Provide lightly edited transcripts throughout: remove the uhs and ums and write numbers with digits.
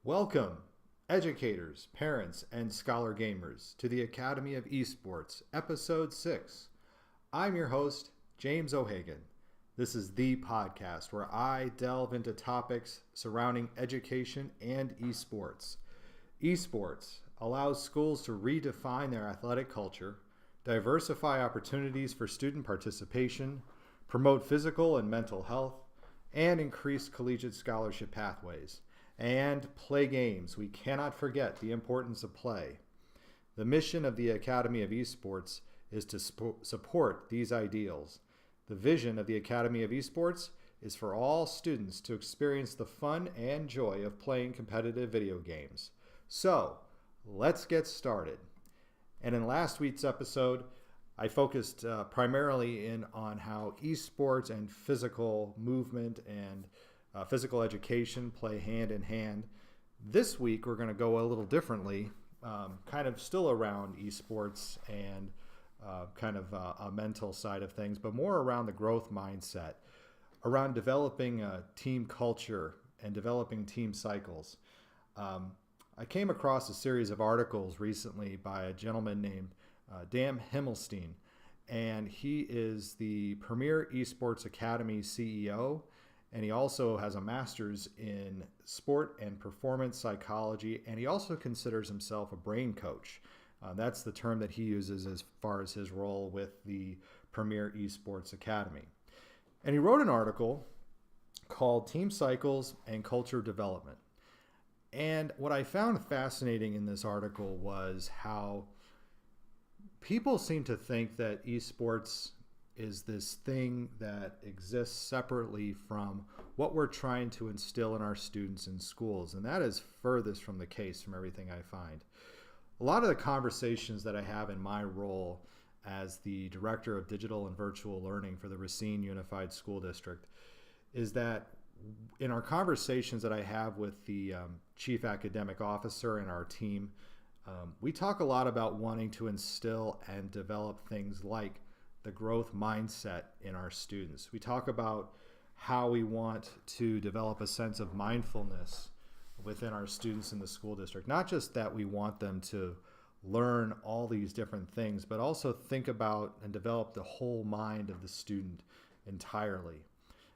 Welcome, educators, parents, and scholar gamers, to the Academy of Esports, Episode 6. I'm your host, James O'Hagan. This is the podcast where I delve into topics surrounding education and esports. Esports allows schools to redefine their athletic culture, diversify opportunities for student participation, promote physical and mental health, and increase collegiate scholarship pathways. And play games. We cannot forget the importance of play. The mission of the Academy of Esports is to support these ideals. The vision of the Academy of Esports is for all students to experience the fun and joy of playing competitive video games. So, let's get started. And in last week's episode, I focused primarily on how esports and physical movement and physical education play hand in hand. This week, we're going to go a little differently, kind of still around esports and kind of a mental side of things, but more around the growth mindset, around developing a team culture and developing team cycles. I came across a series of articles recently by a gentleman named Dan Himmelstein, and he is the Premier Esports Academy CEO. And he also has a master's in sport and performance psychology, and he also considers himself a brain coach. That's the term that he uses as far as his role with the Premier Esports Academy. And he wrote an article called Team Cycles and Culture Development. And what I found fascinating in this article was how people seem to think that esports is this thing that exists separately from what we're trying to instill in our students in schools. And that is furthest from the case from everything I find. A lot of the conversations that I have in my role as the Director of Digital and Virtual Learning for the Racine Unified School District is that in our conversations that I have with the Chief Academic Officer and our team, we talk a lot about wanting to instill and develop things like the growth mindset in our students. We talk about how we want to develop a sense of mindfulness within our students in the school district. Not just that we want them to learn all these different things, but also think about and develop the whole mind of the student entirely.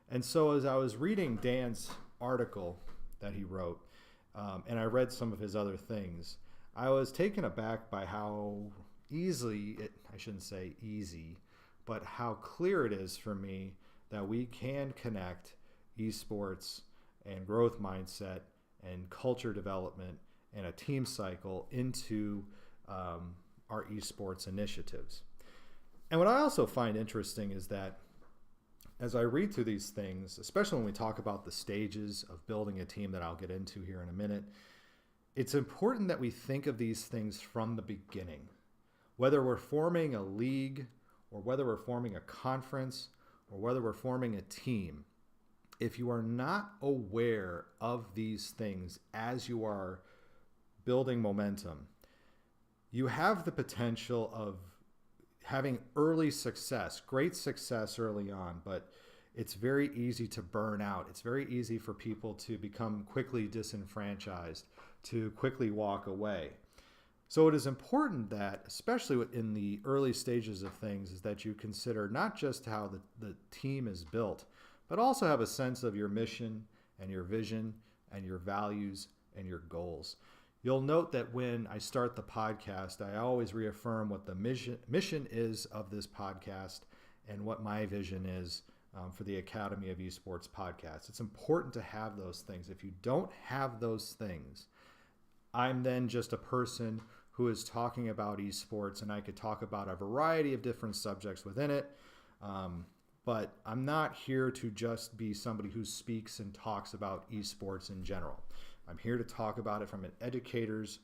And so as I was reading Dan's article that he wrote, and I read some of his other things, I was taken aback by how I shouldn't say easy, but how clear it is for me that we can connect esports and growth mindset and culture development and a team cycle into our esports initiatives. And what I also find interesting is that as I read through these things, especially when we talk about the stages of building a team that I'll get into here in a minute, it's important that we think of these things from the beginning. Whether we're forming a league, or whether we're forming a conference, or whether we're forming a team, if you are not aware of these things as you are building momentum, you have the potential of having early success, great success early on, but it's very easy to burn out. It's very easy for people to become quickly disenfranchised, to quickly walk away. So it is important that, especially in the early stages of things, is that you consider not just how the team is built, but also have a sense of your mission and your vision and your values and your goals. You'll note that when I start the podcast, I always reaffirm what the mission is of this podcast and what my vision is for the Academy of Esports podcast. It's important to have those things. If you don't have those things, I'm then just a person who is talking about esports, and I could talk about a variety of different subjects within it, but I'm not here to just be somebody who speaks and talks about esports in general. I'm here to talk about it from an educator's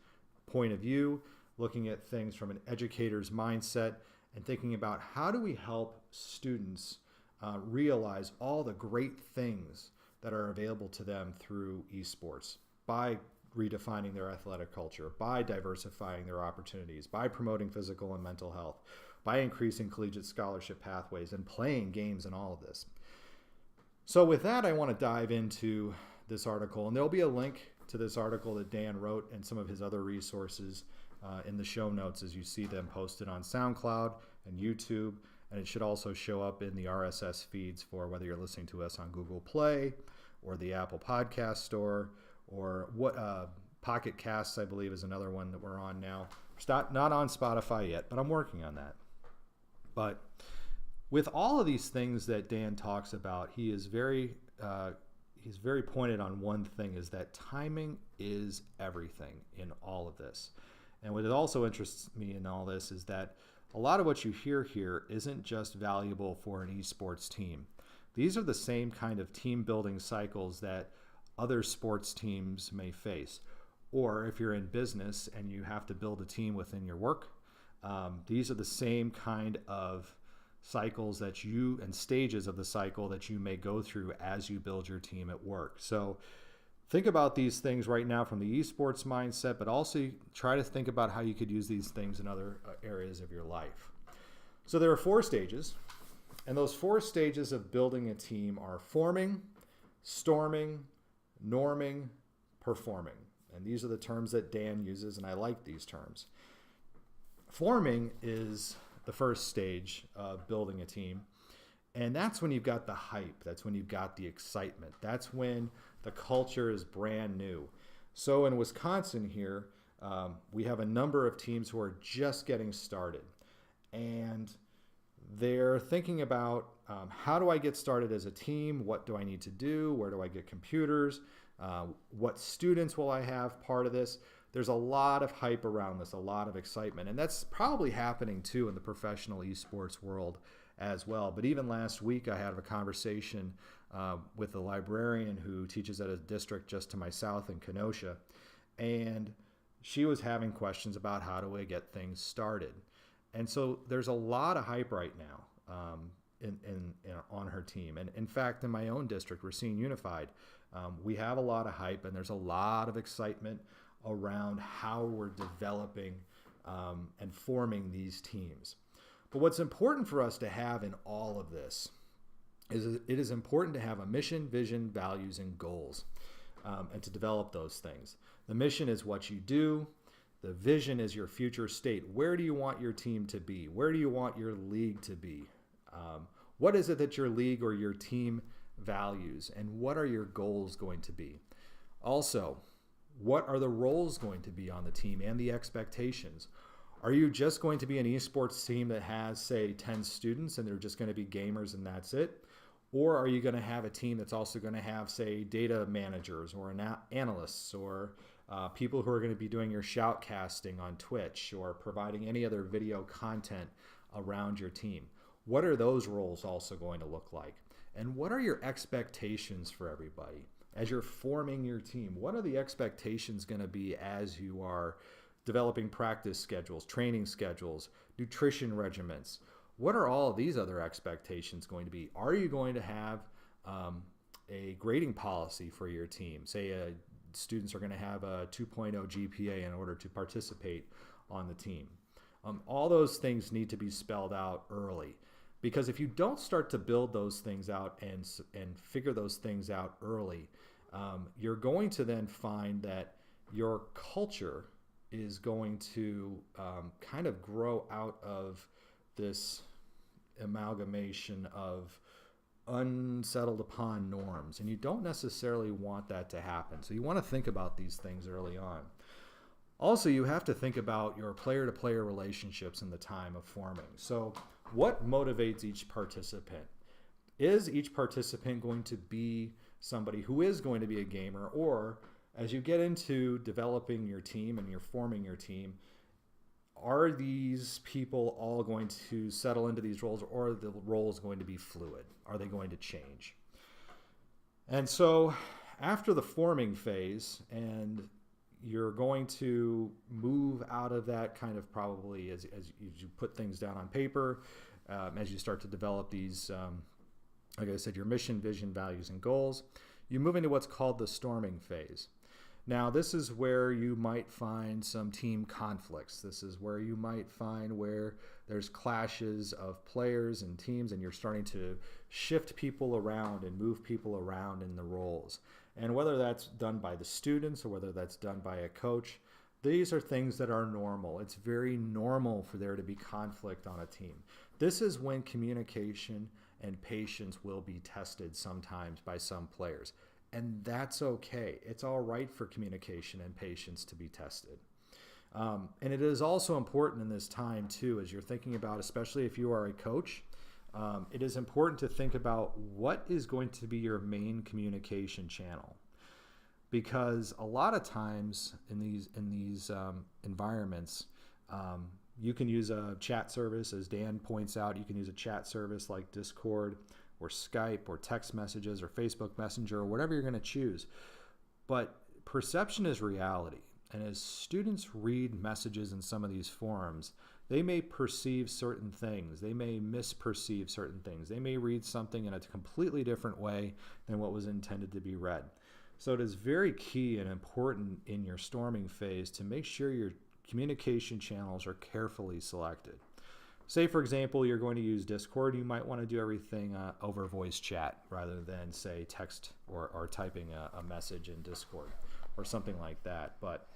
point of view, looking at things from an educator's mindset, and thinking about how do we help students realize all the great things that are available to them through esports by redefining their athletic culture, by diversifying their opportunities, by promoting physical and mental health, by increasing collegiate scholarship pathways, and playing games and all of this. So with that, I want to dive into this article, and there'll be a link to this article that Dan wrote and some of his other resources in the show notes as you see them posted on SoundCloud and YouTube. And it should also show up in the RSS feeds for whether you're listening to us on Google Play or the Apple Podcast Store, or Pocket Casts, I believe, is another one that we're on now. It's not on Spotify yet, but I'm working on that. But with all of these things that Dan talks about, he's very pointed on one thing, is that timing is everything in all of this. And what it also interests me in all this is that a lot of what you hear here isn't just valuable for an esports team. These are the same kind of team building cycles that other sports teams may face. Or if you're in business and you have to build a team within your work, these are the same kind of cycles that you, and stages of the cycle that you may go through as you build your team at work. So think about these things right now from the esports mindset, but also try to think about how you could use these things in other areas of your life. So there are 4 stages, and those 4 stages of building a team are forming, storming, norming, performing. And these are the terms that Dan uses, and I like these terms. Forming is the first stage of building a team, and that's when you've got the hype. That's when you've got the excitement. That's when the culture is brand new. So in Wisconsin here, we have a number of teams who are just getting started, and they're thinking about how do I get started as a team? What do I need to do? Where do I get computers? What students will I have part of this? There's a lot of hype around this, a lot of excitement, and that's probably happening too in the professional esports world as well. But even last week, I had a conversation with a librarian who teaches at a district just to my south in Kenosha, and she was having questions about how do I get things started. And so there's a lot of hype right now on her team. And in fact, in my own district, Racine Unified, we have a lot of hype, and there's a lot of excitement around how we're developing and forming these teams. But what's important for us to have in all of this is it is important to have a mission, vision, values, and goals, and to develop those things. The mission is what you do. The vision is your future state. Where do you want your team to be? Where do you want your league to be? What is it that your league or your team values, and what are your goals going to be? Also, what are the roles going to be on the team and the expectations? Are you just going to be an esports team that has, say, 10 students and they're just going to be gamers and that's it? Or are you going to have a team that's also going to have, say, data managers or analysts or people who are going to be doing your shoutcasting on Twitch or providing any other video content around your team? What are those roles also going to look like? And what are your expectations for everybody? As you're forming your team, what are the expectations going to be as you are developing practice schedules, training schedules, nutrition regimens? What are all of these other expectations going to be? Are you going to have a grading policy for your team? Say students are going to have a 2.0 GPA in order to participate on the team. All those things need to be spelled out early. Because if you don't start to build those things out and figure those things out early, you're going to then find that your culture is going to kind of grow out of this amalgamation of unsettled upon norms. And you don't necessarily want that to happen. So you want to think about these things early on. Also, you have to think about your player-to-player relationships in the time of forming. So what motivates each participant? Is each participant going to be somebody who is going to be a gamer? Or as you get into developing your team and you're forming your team, are these people all going to settle into these roles, or are the roles going to be fluid? Are they going to change? And so after the forming phase, and you're going to move out of that kind of probably as you put things down on paper, as you start to develop these, like I said, your mission, vision, values, and goals, you move into what's called the storming phase. Now, this is where you might find some team conflicts. This is where you might find where there's clashes of players and teams, and you're starting to shift people around and move people around in the roles. And whether that's done by the students or whether that's done by a coach, these are things that are normal. It's very normal for there to be conflict on a team. This is when communication and patience will be tested sometimes by some players. And that's okay. It's all right for communication and patience to be tested. And it is also important in this time, too, as you're thinking about, especially if you are a coach, it is important to think about what is going to be your main communication channel. Because a lot of times in these environments, you can use a chat service, as Dan points out. You can use a chat service like Discord or Skype or text messages or Facebook Messenger or whatever you're going to choose. But perception is reality. And as students read messages in some of these forums, they may perceive certain things. They may misperceive certain things. They may read something in a completely different way than what was intended to be read. So it is very key and important in your storming phase to make sure your communication channels are carefully selected. Say, for example, you're going to use Discord. You might want to do everything over voice chat rather than, say, text or typing a message in Discord or something like that. But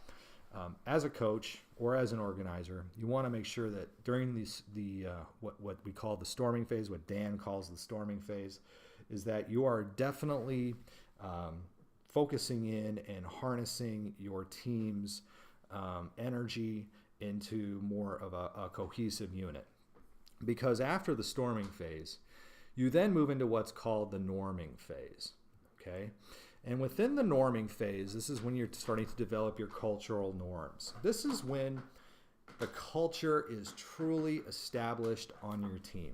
as a coach or as an organizer, you want to make sure that during what we call the storming phase, what Dan calls the storming phase, is that you are definitely focusing in and harnessing your team's energy into more of a cohesive unit. Because after the storming phase, you then move into what's called the norming phase. Okay? And within the norming phase, this is when you're starting to develop your cultural norms. This is when the culture is truly established on your team.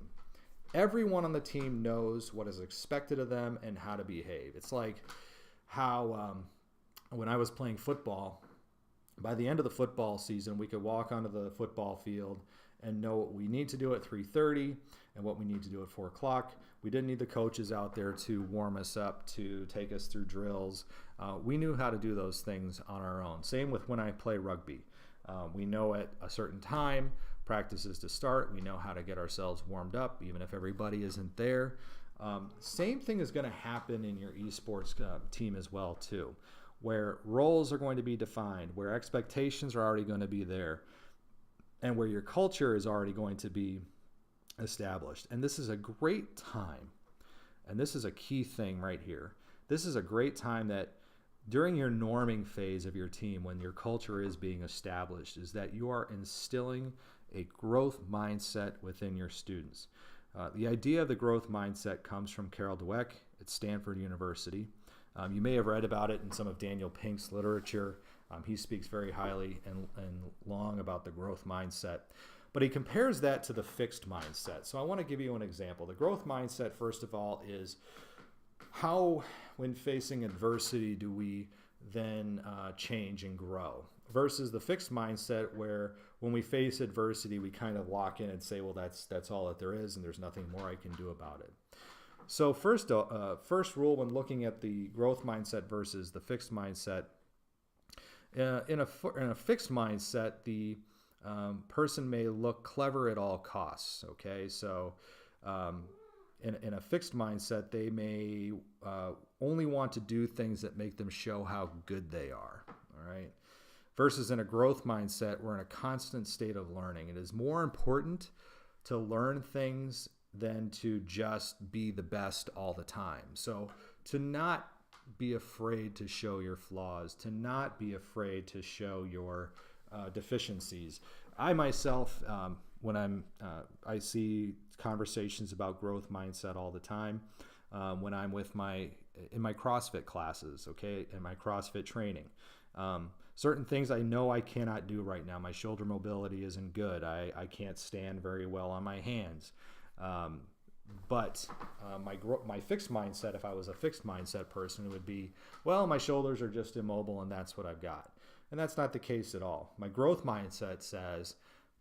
Everyone on the team knows what is expected of them and how to behave. It's like how when I was playing football, by the end of the football season, we could walk onto the football field and know what we need to do at 3:30 and what we need to do at 4 o'clock. We didn't need the coaches out there to warm us up, to take us through drills. We knew how to do those things on our own. Same with when I play rugby. We know at a certain time, practice is to start. We know how to get ourselves warmed up, even if everybody isn't there. Same thing is going to happen in your esports team as well, too, where roles are going to be defined, where expectations are already going to be there, and where your culture is already going to be established. And this is a great time, and this is a key thing right here. This is a great time that during your norming phase of your team, when your culture is being established, is that you are instilling a growth mindset within your students. The idea of the growth mindset comes from Carol Dweck at Stanford University. You may have read about it in some of Daniel Pink's literature. He speaks very highly and long about the growth mindset. But he compares that to the fixed mindset. So I want to give you an example. The growth mindset, first of all, is how, when facing adversity, do we then change and grow? Versus the fixed mindset, where when we face adversity, we kind of lock in and say, well, that's all that there is, and there's nothing more I can do about it. So first rule when looking at the growth mindset versus the fixed mindset, in a fixed mindset, the person may look clever at all costs. Okay, so in a fixed mindset, they may only want to do things that make them show how good they are. All right. Versus in a growth mindset, we're in a constant state of learning. It is more important to learn things than to just be the best all the time. So to not be afraid to show your flaws, to not be afraid to show your deficiencies. I myself, when I see conversations about growth mindset all the time, when I'm in my CrossFit classes, okay, in my CrossFit training. Certain things I know I cannot do right now. My shoulder mobility isn't good. I can't stand very well on my hands. But my fixed mindset, if I was a fixed mindset person, it would be, well, my shoulders are just immobile and that's what I've got. And that's not the case at all. My growth mindset says,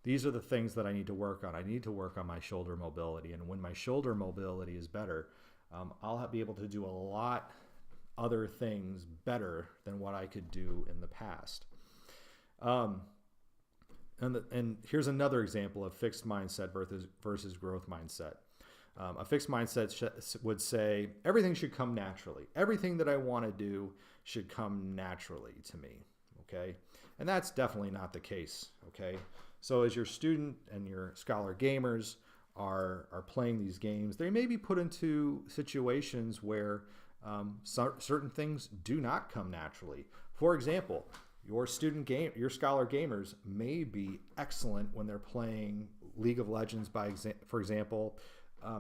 these are the things that I need to work on. I need to work on my shoulder mobility. And when my shoulder mobility is better, I'll be able to do a lot other things better than what I could do in the past. And here's another example of fixed mindset versus growth mindset. A fixed mindset would say everything should come naturally. Everything that I want to do should come naturally to me, okay? And that's definitely not the case, okay? So as your student and your scholar gamers are playing these games, they may be put into situations where certain things do not come naturally. For example, your scholar gamers may be excellent when they're playing League of Legends, for example,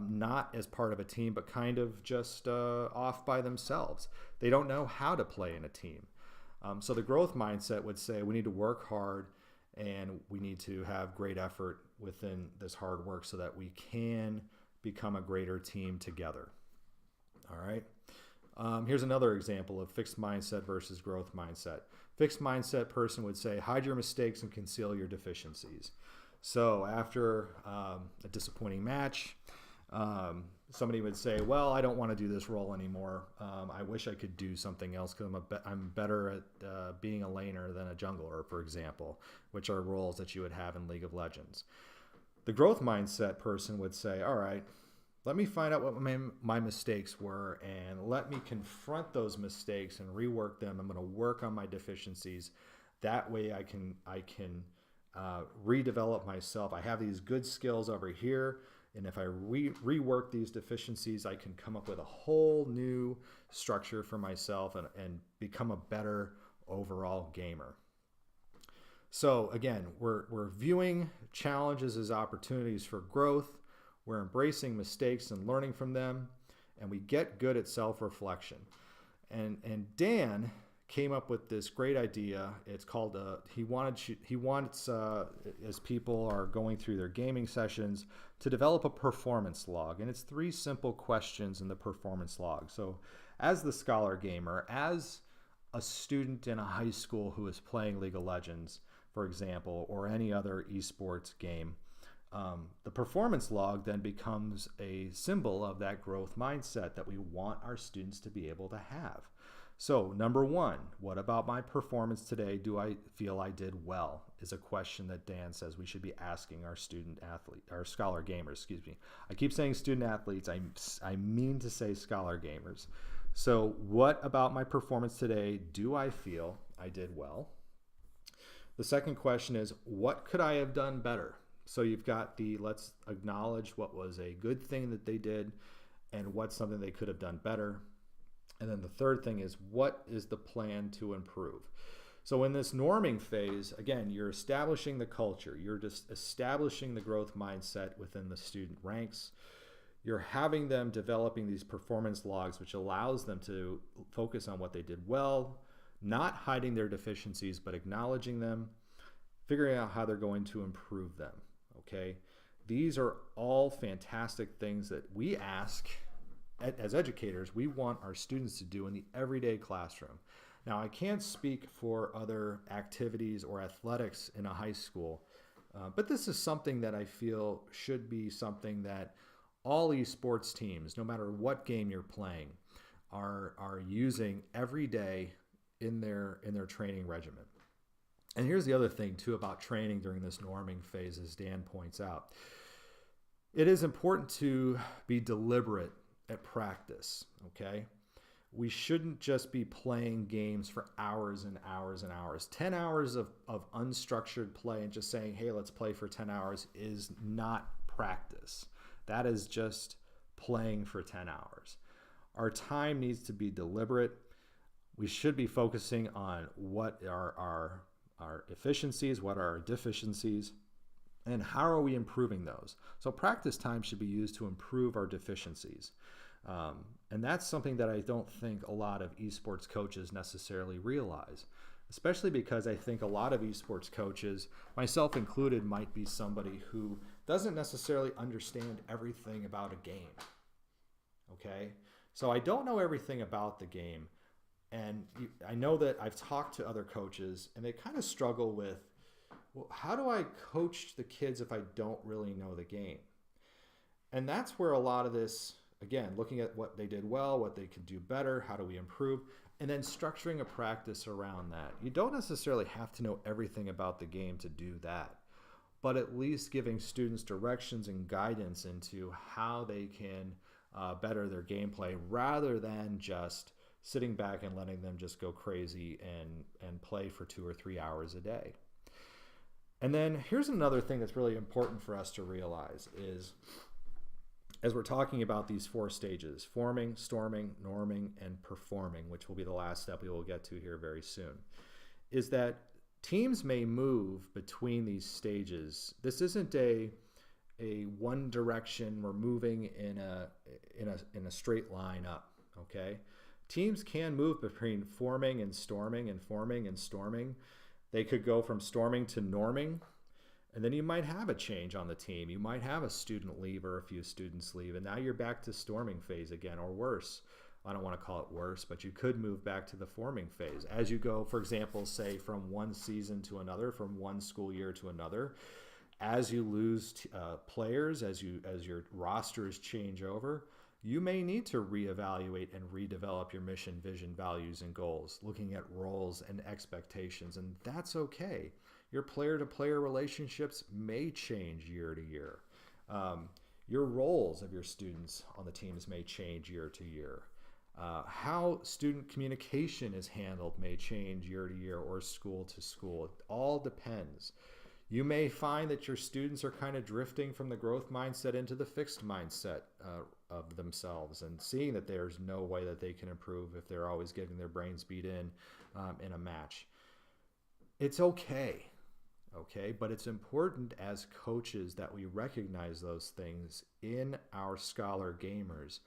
not as part of a team, but kind of just off by themselves. They don't know how to play in a team. So the growth mindset would say we need to work hard and we need to have great effort within this hard work so that we can become a greater team together. All right. Here's another example of fixed mindset versus growth mindset. Fixed mindset person would say, hide your mistakes and conceal your deficiencies. So after a disappointing match, somebody would say, well, I don't want to do this role anymore. I wish I could do something else because I'm better at being a laner than a jungler, for example, which are roles that you would have in League of Legends. The growth mindset person would say, all right, let me find out what my mistakes were and let me confront those mistakes and rework them. I'm going to work on my deficiencies. That way I can redevelop myself. I have these good skills over here. And if I rework these deficiencies, I can come up with a whole new structure for myself and become a better overall gamer. So again, we're viewing challenges as opportunities for growth. We're embracing mistakes and learning from them, and we get good at self-reflection. And Dan came up with this great idea. It's called he wants as people are going through their gaming sessions to develop a performance log, and it's 3 simple questions in the performance log. So as the scholar gamer, as a student in a high school who is playing League of Legends, for example, or any other esports game, the performance log then becomes a symbol of that growth mindset that we want our students to be able to have. So number 1, what about my performance today do I feel I did well, is a question that Dan says we should be asking our our scholar gamers, excuse me. I keep saying student athletes, I mean to say scholar gamers. So what about my performance today do I feel I did well? The second question is, what could I have done better? So you've got let's acknowledge what was a good thing that they did and what's something they could have done better. And then the third thing is, what is the plan to improve? So in this norming phase, again, you're establishing the culture. You're just establishing the growth mindset within the student ranks. You're having them developing these performance logs, which allows them to focus on what they did well, not hiding their deficiencies, but acknowledging them, figuring out how they're going to improve them. Okay, these are all fantastic things that we ask as educators, we want our students to do in the everyday classroom. Now, I can't speak for other activities or athletics in a high school, but this is something that I feel should be something that all esports teams, no matter what game you're playing, are using every day in their training regimen. And here's the other thing too about training during this norming phase, as Dan points out. It is important to be deliberate at practice, okay? We shouldn't just be playing games for hours and hours and hours. 10 hours of unstructured play and just saying, hey, let's play for 10 hours is not practice. That is just playing for 10 hours. Our time needs to be deliberate. We should be focusing on what are our efficiencies, what are our deficiencies, and how are we improving those? So practice time should be used to improve our deficiencies. And that's something that I don't think a lot of esports coaches necessarily realize, especially because I think a lot of esports coaches, myself included, might be somebody who doesn't necessarily understand everything about a game. Okay? So I don't know everything about the game. And I know that I've talked to other coaches and they kind of struggle with, well, how do I coach the kids if I don't really know the game? And that's where a lot of this, again, looking at what they did well, what they could do better, how do we improve, and then structuring a practice around that. You don't necessarily have to know everything about the game to do that. but at least giving students directions and guidance into how they can better their gameplay rather than just sitting back and letting them just go crazy and play for 2 or 3 hours a day. And then here's another thing that's really important for us to realize is, as we're talking about these 4 stages, forming, storming, norming, and performing, which will be the last step we will get to here very soon, is that teams may move between these stages. This isn't a one direction, we're moving in a straight line up, okay? Teams can move between forming and storming and forming and storming. They could go from storming to norming, and then you might have a change on the team. You might have a student leave or a few students leave, and now you're back to storming phase again, or worse. I don't want to call it worse, but you could move back to the forming phase. As you go, for example, say from one season to another, from one school year to another, as you lose players, as your rosters change over, you may need to reevaluate and redevelop your mission, vision, values, and goals, looking at roles and expectations, and that's okay. Your player-to-player relationships may change year to year. Your roles of your students on the teams may change year to year. How student communication is handled may change year to year or school to school. It all depends. You may find that your students are kind of drifting from the growth mindset into the fixed mindset of themselves and seeing that there's no way that they can improve if they're always getting their brains beat in a match. It's okay, but it's important as coaches that we recognize those things in our scholar gamers.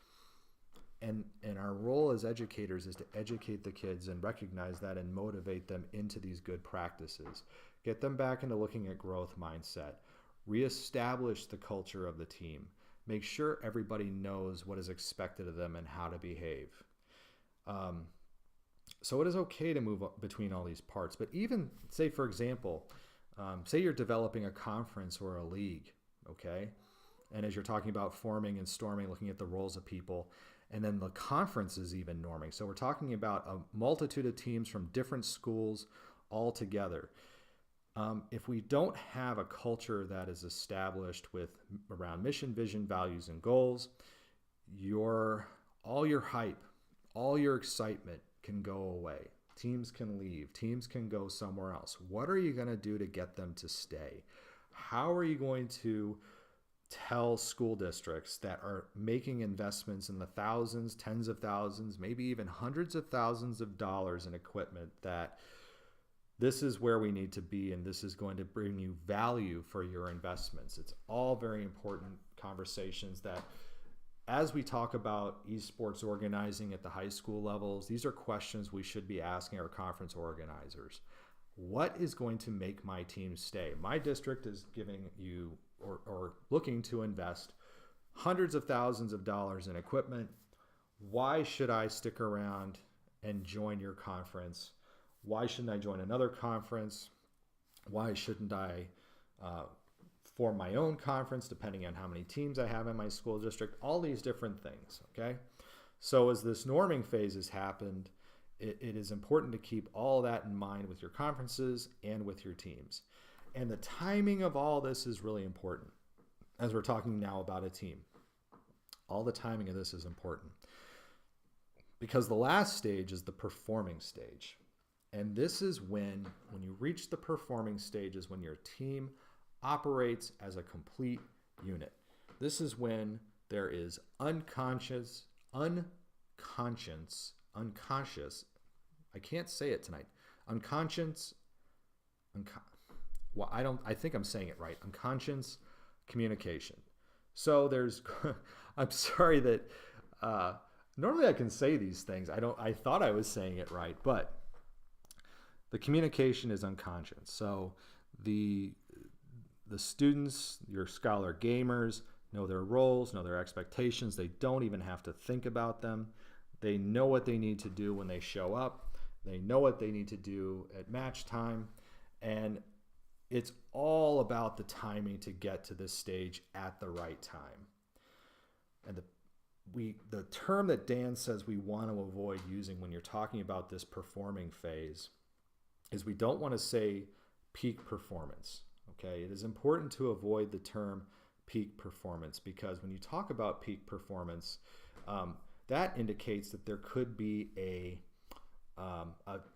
And our role as educators is to educate the kids and recognize that and motivate them into these good practices. Get them back into looking at growth mindset. Reestablish the culture of the team. Make sure everybody knows what is expected of them and how to behave. So it is okay to move between all these parts. But even, say, for example, say you're developing a conference or a league, okay? And as you're talking about forming and storming, looking at the roles of people, and then the conference is even norming. So we're talking about a multitude of teams from different schools all together. If we don't have a culture that is established around mission, vision, values, and goals, all your hype, all your excitement can go away. Teams can leave. Teams can go somewhere else. What are you going to do to get them to stay? How are you going to tell school districts that are making investments in the thousands, tens of thousands, maybe even hundreds of thousands of dollars in equipment that this is where we need to be and this is going to bring you value for your investments? It's all very important conversations that, as we talk about esports organizing at the high school levels, these are questions we should be asking our conference organizers. What is going to make my team stay? My district is giving you or looking to invest hundreds of thousands of dollars in equipment. Why should I stick around and join your conference? Why shouldn't I join another conference? Why shouldn't I form my own conference, depending on how many teams I have in my school district? All these different things, okay? So as this norming phase has happened, it is important to keep all that in mind with your conferences and with your teams. And the timing of all this is really important as we're talking now about a team. All the timing of this is important because the last stage is the performing stage. And this is when you reach the performing stage is when your team operates as a complete unit. This is when there is unconscious, I can't say it tonight. I think I'm saying it right. Unconscious communication. So there's, I'm sorry that, normally I can say these things. I thought I was saying it right, but the communication is unconscious. So the students, your scholar gamers, know their roles, know their expectations. They don't even have to think about them. They know what they need to do when they show up. They know what they need to do at match time. And it's all about the timing to get to this stage at the right time. And the term that Dan says we want to avoid using when you're talking about this performing phase is we don't want to say peak performance, Okay, it is important to avoid the term peak performance, because when you talk about peak performance, that indicates that there could be an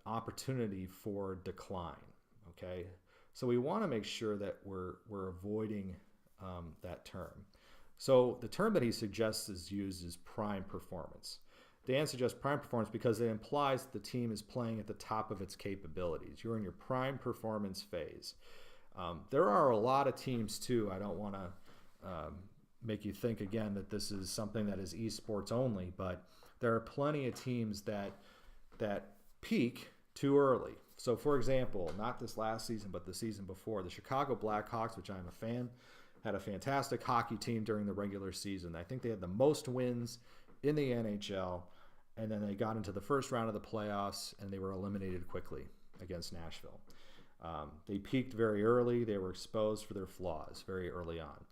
opportunity for decline. Okay, so we want to make sure that we're avoiding that term. So the term that he suggests is used is prime performance. Dan suggests prime performance because it implies that the team is playing at the top of its capabilities. You're in your prime performance phase. There are a lot of teams too. I don't want to make you think again that this is something that is esports only, but there are plenty of teams that peak too early. So for example, not this last season, but the season before, the Chicago Blackhawks, which I'm a fan, had a fantastic hockey team during the regular season. I think they had the most wins in the NHL, and then they got into the first round of the playoffs and they were eliminated quickly against Nashville. They peaked very early. They were exposed for their flaws very early on.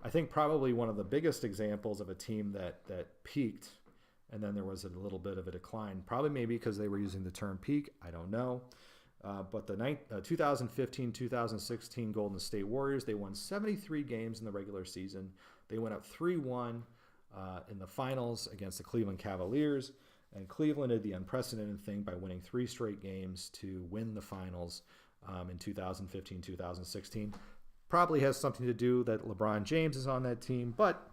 I think probably one of the biggest examples of a team that peaked and then there was a little bit of a decline, probably maybe because they were using the term peak, I don't know. But the 2015-2016 Golden State Warriors, they won 73 games in the regular season. They went up 3-1 in the finals against the Cleveland Cavaliers, and Cleveland did the unprecedented thing by winning 3 straight games to win the finals in 2015-2016. Probably has something to do that LeBron James is on that team, but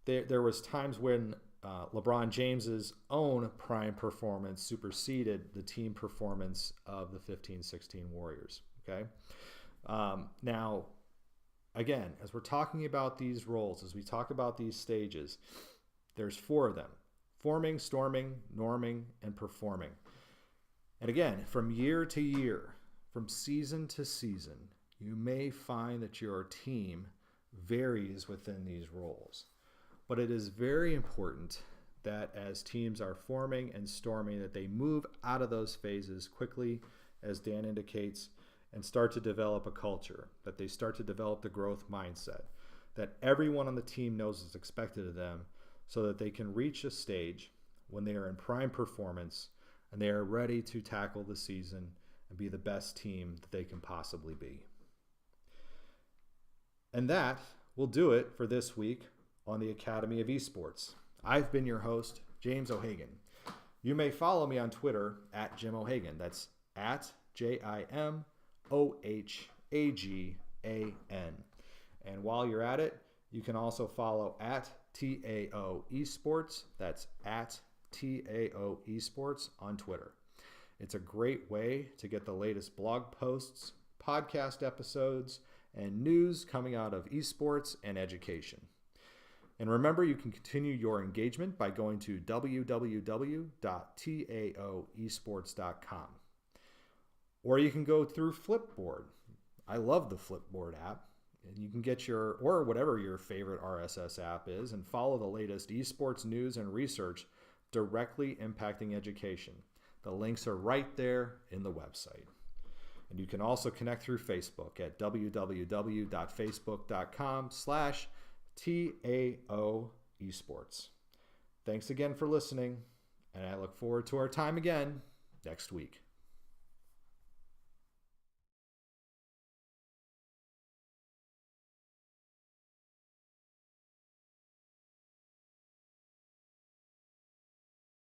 there was times when LeBron James's own prime performance superseded the team performance of the 15-16 Warriors. Okay. Now, again, as we're talking about these roles, as we talk about these stages, there's 4 of them: forming, storming, norming, and performing. And again, from year to year, from season to season, you may find that your team varies within these roles. But it is very important that as teams are forming and storming, that they move out of those phases quickly, as Dan indicates, and start to develop a culture, that they start to develop the growth mindset, that everyone on the team knows is expected of them, so that they can reach a stage when they are in prime performance and they are ready to tackle the season and be the best team that they can possibly be. And that will do it for this week on the Academy of Esports. I've been your host, James O'Hagan. You may follow me on Twitter at Jim O'Hagan. That's at JIMOHAGAN. And while you're at it, you can also follow at TAO Esports. That's at TAO Esports on Twitter. It's a great way to get the latest blog posts, podcast episodes, and news coming out of esports and education. And remember, you can continue your engagement by going to www.taoesports.com. Or you can go through Flipboard. I love the Flipboard app. And you can get or whatever your favorite RSS app is, and follow the latest esports news and research directly impacting education. The links are right there in the website. And you can also connect through Facebook at www.facebook.com/TAO Esports. Thanks again for listening, and I look forward to our time again next week.